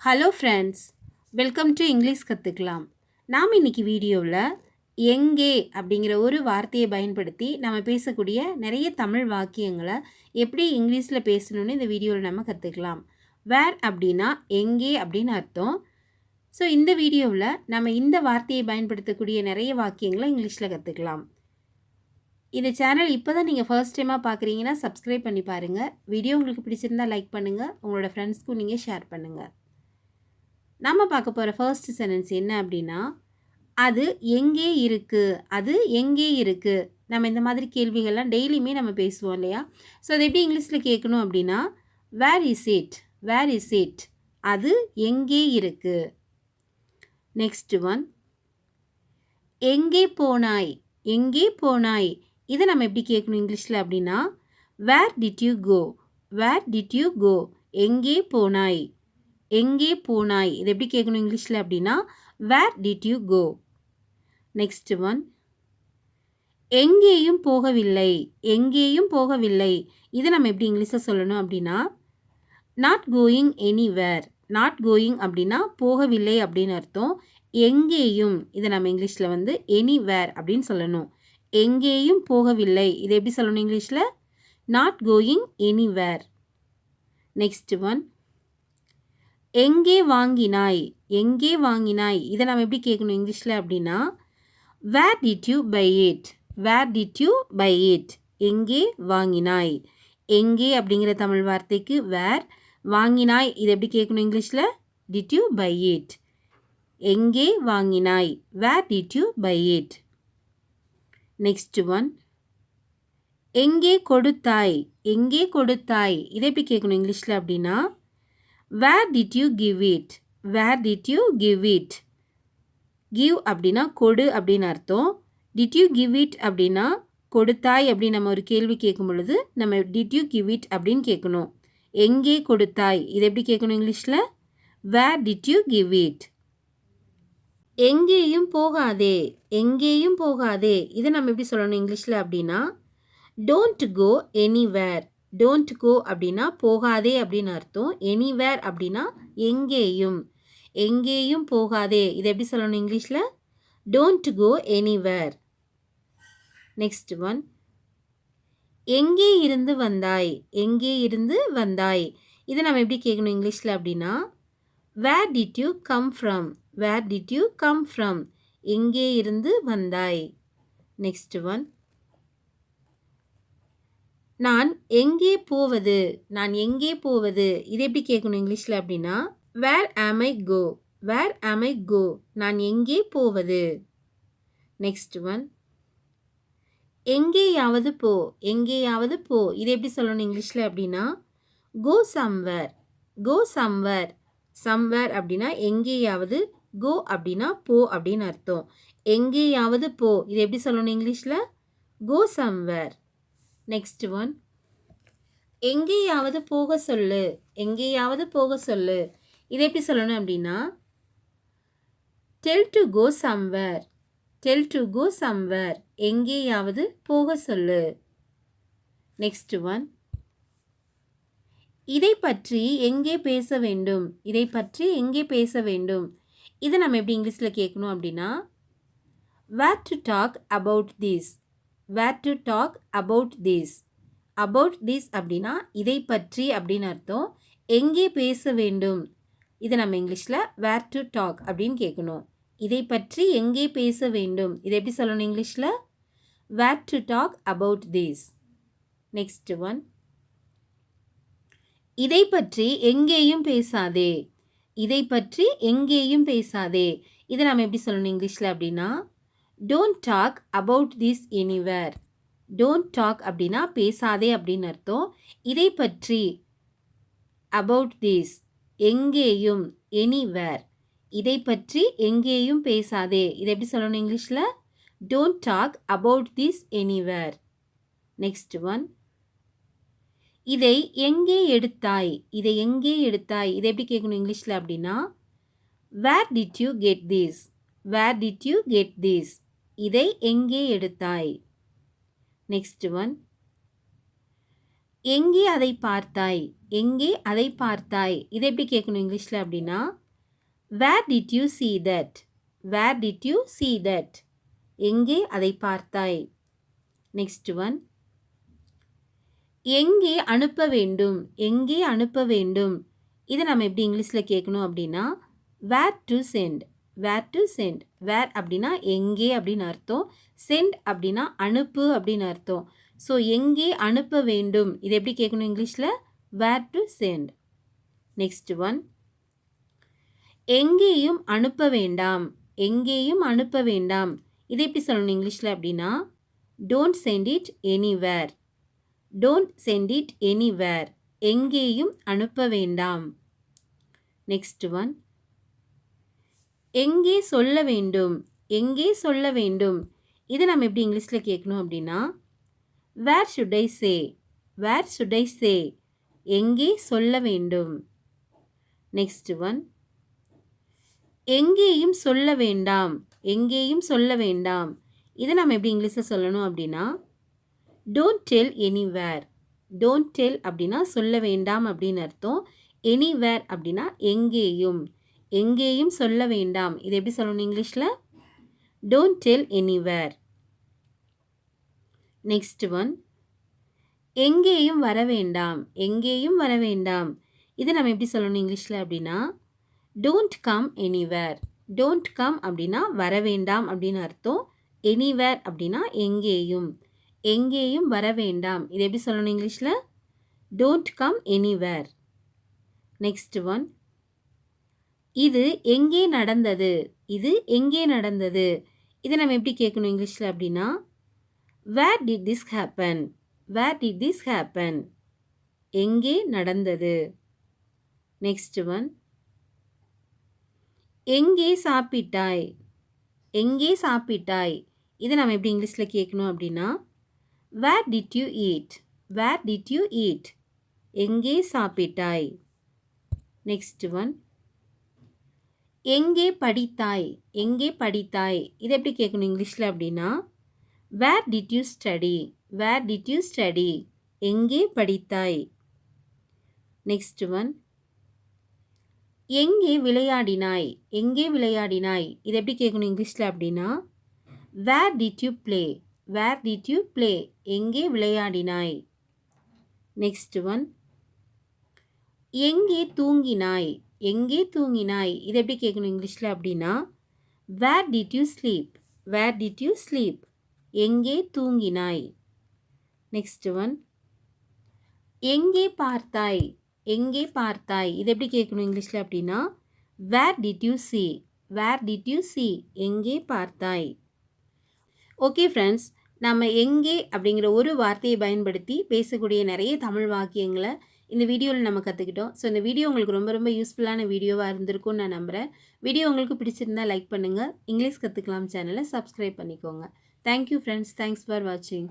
Hello friends, welcome to English கற்றுக்கலாம். நாம் இன்றைக்கி வீடியோவில் எங்கே அப்படிங்கிற ஒரு வார்த்தையை பயன்படுத்தி நம்ம பேசக்கூடிய நிறைய தமிழ் வாக்கியங்களை எப்படி இங்கிலீஷில் பேசணும்னு இந்த வீடியோவில் நம்ம கற்றுக்கலாம். வேர் அப்படின்னா எங்கே அப்படின்னு அர்த்தம். ஸோ இந்த வீடியோவில் நம்ம இந்த வார்த்தையை பயன்படுத்தக்கூடிய நிறைய வாக்கியங்களை இங்கிலீஷில் கற்றுக்கலாம். இந்த சேனல் இப்போ தான் நீங்கள் ஃபர்ஸ்ட் டைமாக பார்க்குறீங்கன்னா சப்ஸ்கிரைப் பண்ணி பாருங்கள். வீடியோ உங்களுக்கு பிடிச்சிருந்தால் லைக் பண்ணுங்கள், உங்களோட ஃப்ரெண்ட்ஸ்க்கும் நீங்கள் ஷேர் பண்ணுங்கள். நம்ம பார்க்க போகிற ஃபர்ஸ்ட் சென்டென்ஸ் என்ன அப்படின்னா, அது எங்கே இருக்குது, அது எங்கே இருக்குது. நம்ம இந்த மாதிரி கேள்விகள்லாம் டெய்லியுமே நம்ம பேசுவோம் இல்லையா? ஸோ அது எப்படி இங்கிலீஷில் கேட்கணும் அப்படின்னா, where is it, where is it, அது எங்கே இருக்குது. நெக்ஸ்ட் ஒன், எங்கே போனாய், எங்கே போனாய். இதை நம்ம எப்படி கேட்கணும் இங்கிலீஷில் அப்படின்னா, where did you go, where did you go, எங்கே போனாய், எங்கே போனாய். இது எப்படி கேட்கணும் இங்கிலீஷில் அப்படின்னா, where did you go. Next one, எங்கேயும் போகவில்லை, எங்கேயும் போகவில்லை. இதை நம்ம எப்படி இங்கிலீஷில் சொல்லணும் அப்படின்னா, not going anywhere, not going அப்படின்னா போகவில்லை அப்படின்னு அர்த்தம். எங்கேயும் இதை நம்ம இங்கிலீஷில் எனிவேர் அப்படின்னு சொல்லணும். எங்கேயும் போகவில்லை, இதை எப்படி சொல்லணும் இங்கிலீஷில், not going anywhere. Next one, எங்கே வாங்கினாய், எங்கே வாங்கினாய். இதை நம்ம எப்படி கேட்கணும் இங்கிலீஷில் அப்படின்னா, where did you buy it, where did you buy it, எங்கே வாங்கினாய். எங்கே அப்படிங்கிற தமிழ் வார்த்தைக்கு வேர், வாங்கினாய் இதை எப்படி கேட்கணும் இங்கிலீஷில், டிட் யூ பை இட், எங்கே வாங்கினாய், where did you buy it. Next one, எங்கே கொடுத்தாய், எங்கே கொடுத்தாய். இதை எப்படி கேட்கணும் இங்கிலீஷில் அப்படின்னா, where did you give it, where did you give it. Give அப்படின்னா கொடு அப்படின்னு அர்த்தம். டிட் யூ கிவ் இட் அப்படின்னா கொடுத்தாய் அப்படின்னு நம்ம ஒரு கேள்வி கேட்கும் பொழுது நம்ம டிட் யூ கிவ் இட் அப்படின்னு கேட்கணும். எங்கே கொடுத்தாய், இதை எப்படி கேட்கணும் இங்கிலீஷில், where did you give it. எங்கேயும் போகாதே, எங்கேயும் போகாதே. இதை நம்ம எப்படி சொல்லணும் இங்கிலீஷில் அப்படின்னா, don't go anywhere, don't go அப்படின்னா போகாதே அப்படின்னு அர்த்தம். எனிவேர் அப்படின்னா எங்கேயும், எங்கேயும் போகாதே. இதை எப்படி சொல்லணும் இங்கிலீஷில், don't go anywhere. Next one, எங்கே இருந்து வந்தாய், எங்கே இருந்து வந்தாய். இதை நம்ம எப்படி கேட்கணும் இங்கிலீஷில் அப்படின்னா, where did you come from, where did you come from, எங்கே இருந்து வந்தாய். நெக்ஸ்ட் ஒன், நான் எங்கே போவது, நான் எங்கே போவது. இதை எப்படி கேட்கணும் இங்கிலீஷில் அப்படின்னா, வேர் ஆம் ஐ கோ, வேர் ஆம் ஐ கோ, நான் எங்கே போவது. நெக்ஸ்ட் ஒன், எங்கேயாவது போ, எங்கேயாவது போ. இதை எப்படி சொல்லணும் இங்கிலீஷில் அப்படின்னா, go somewhere, go somewhere. Somewhere அப்படின்னா எங்கேயாவது, கோ அப்படின்னா போ அப்படின்னு அர்த்தம். எங்கேயாவது போ, இதை எப்படி சொல்லணும் இங்கிலீஷில், கோ சம்வேர். நெக்ஸ்ட் ஒன், எங்கேயாவது போக சொல்லு, எங்கேயாவது போக சொல்லு. இதை எப்படி சொல்லணும் அப்படின்னா, tell to go somewhere, tell to go somewhere, எங்கேயாவது போக சொல்லு. நெக்ஸ்ட் ஒன், இதை பற்றி எங்கே பேச வேண்டும், இதை பற்றி எங்கே பேச வேண்டும். இதை நம்ம எப்படி இங்கிலீஷில் கேட்கணும் அப்படின்னா, where to talk about this, where to talk about this. About this அப்படின்னா இதை பற்றி அப்படின்னு அர்த்தம். எங்கே பேச வேண்டும், இதை நம்ம இங்கிலீஷில் வேர் டு டாக் அப்படின்னு கேட்கணும். இதை பற்றி எங்கே பேச வேண்டும், இதை எப்படி சொல்லணும் இங்கிலீஷில், where to talk about this. Next one, இதை பற்றி எங்கேயும் பேசாதே, இதை பற்றி எங்கேயும் பேசாதே. இதை நம்ம எப்படி சொல்லணும் இங்கிலீஷில் அப்படின்னா, don't talk about this anywhere. Don't talk அப்படின்னா பேசாதே அப்படின்னு அர்த்தம். இதை பற்றி, அபவுட் திஸ், எங்கேயும், எனிவேர். இதை பற்றி எங்கேயும் பேசாதே. இதை எப்படி சொல்லணும் இங்கிலீஷில், don't talk about this anywhere. Next one, இதை எங்கே எடுத்தாய், இதை எங்கே எடுத்தாய். இதை எப்படி கேட்கணும் இங்கிலீஷில் அப்படின்னா, where did you get this, where did you get this. இதை எங்கே எடுத்தாய். நெக்ஸ்ட் ஒன், எங்கே அதை பார்த்தாய், எங்கே அதை பார்த்தாய்? இதை எப்படி கேட்கணும் இங்கிலீஷில் அப்படின்னா where did you see that? where did you see that? எங்கே அதை பார்த்தாய்? நெக்ஸ்ட் ஒன் எங்கே அனுப்ப வேண்டும்? எங்கே அனுப்ப வேண்டும்? இதை நம்ம எப்படி இங்கிலீஷில் கேட்கணும் அப்படின்னா where to send? where to send? where அப்படின்னா எங்கே அப்படின்னு அர்த்தம், send அப்படின்னா அனுப்பு அப்படின்னு அர்த்தம். ஸோ எங்கே அனுப்ப வேண்டும் இதை எப்படி கேட்கணும் இங்கிலீஷில் where to send. Next one எங்கேயும் அனுப்ப வேண்டாம். எங்கேயும் அனுப்ப வேண்டாம் இதை எப்படி சொல்லணும் இங்கிலீஷில் அப்படின்னா don't send it anywhere. Don't send it anywhere. எங்கேயும் அனுப்ப வேண்டாம். நெக்ஸ்ட் ஒன் எங்கே சொல்ல வேண்டும். எங்கே சொல்ல வேண்டும் இதை நம்ம எப்படி இங்கிலீஷில் கேட்கணும் அப்படின்னா where should I say. Where should I சே. எங்கே சொல்ல வேண்டும். நெக்ஸ்ட் ஒன் எங்கேயும் சொல்ல வேண்டாம். எங்கேயும் சொல்ல வேண்டாம் இதை நம்ம எப்படி இங்கிலீஷில் சொல்லணும் அப்படின்னா don't tell anywhere. Don't tell அப்படின்னா சொல்ல வேண்டாம் அப்படின்னு அர்த்தம். எனிவேர் அப்படின்னா எங்கேயும். எங்கேயும் சொல்ல வேண்டாம் இதை எப்படி சொல்லணும் இங்கிலீஷில் don't tell anywhere. Next one எங்கேயும் வர வேண்டாம். எங்கேயும் வர வேண்டாம் இதை நம்ம எப்படி சொல்லணும் இங்கிலீஷில் அப்படின்னா don't come anywhere. Don't come அப்படின்னா வர வேண்டாம் அப்படின்னு அர்த்தம். எனிவேர் அப்படின்னா எங்கேயும். எங்கேயும் வர வேண்டாம் இதை எப்படி சொல்லணும் இங்கிலீஷில் don't come anywhere. Next one இது எங்கே நடந்தது. இது எங்கே நடந்தது இதை நம்ம எப்படி கேட்கணும் இங்கிலீஷில் அப்படின்னா where did this happen. Where did this happen. எங்கே நடந்தது. நெக்ஸ்ட் ஒன் எங்கே சாப்பிட்டாய். எங்கே சாப்பிட்டாய் இதை நம்ம எப்படி இங்கிலீஷில் கேட்கணும் அப்படின்னா where did you eat. Where did you eat. எங்கே சாப்பிட்டாய். நெக்ஸ்ட் ஒன் எங்கே படித்தாய். எங்கே படித்தாய் இதை எப்படி கேட்கணும் இங்கிலீஷில் அப்படின்னா where did you study. Where did you study. எங்கே படித்தாய். நெக்ஸ்ட் ஒன் எங்கே விளையாடினாய். எங்கே விளையாடினாய் இதை எப்படி கேட்கணும் இங்கிலீஷில் அப்படின்னா where did you play. Where did you play. எங்கே விளையாடினாய். நெக்ஸ்ட் ஒன் எங்கே தூங்கினாய். எங்கே தூங்கினாய் இதை எப்படி கேட்கணும் இங்கிலீஷில் அப்படின்னா where did you sleep. Where did you sleep. எங்கே தூங்கினாய். நெக்ஸ்ட் ஒன் எங்கே பார்த்தாய். எங்கே பார்த்தாய் இதை எப்படி கேட்கணும் இங்கிலீஷில் அப்படின்னா where did you see. Where did you see. எங்கே பார்த்தாய். ஓகே ஃப்ரெண்ட்ஸ், நம்ம எங்கே அப்படிங்கிற ஒரு வார்த்தையை பயன்படுத்தி பேசக்கூடிய நிறைய தமிழ் வாக்கியங்களை இந்த வீடியோவில் நம்ம கற்றுக்கிட்டோம். ஸோ இந்த வீடியோ உங்களுக்கு ரொம்ப ரொம்ப யூஸ்ஃபுல்லான வீடியோவாக இருந்திருக்கும்னு நான் நம்புகிறேன். வீடியோ உங்களுக்கு பிடிச்சிருந்தால் லைக் பண்ணுங்கள். இங்கிலீஷ் கற்றுக்கலாம் சேனலை சப்ஸ்கிரைப் பண்ணிக்கோங்க. Thank you friends. தேங்க்ஸ் ஃபார் வாட்சிங்.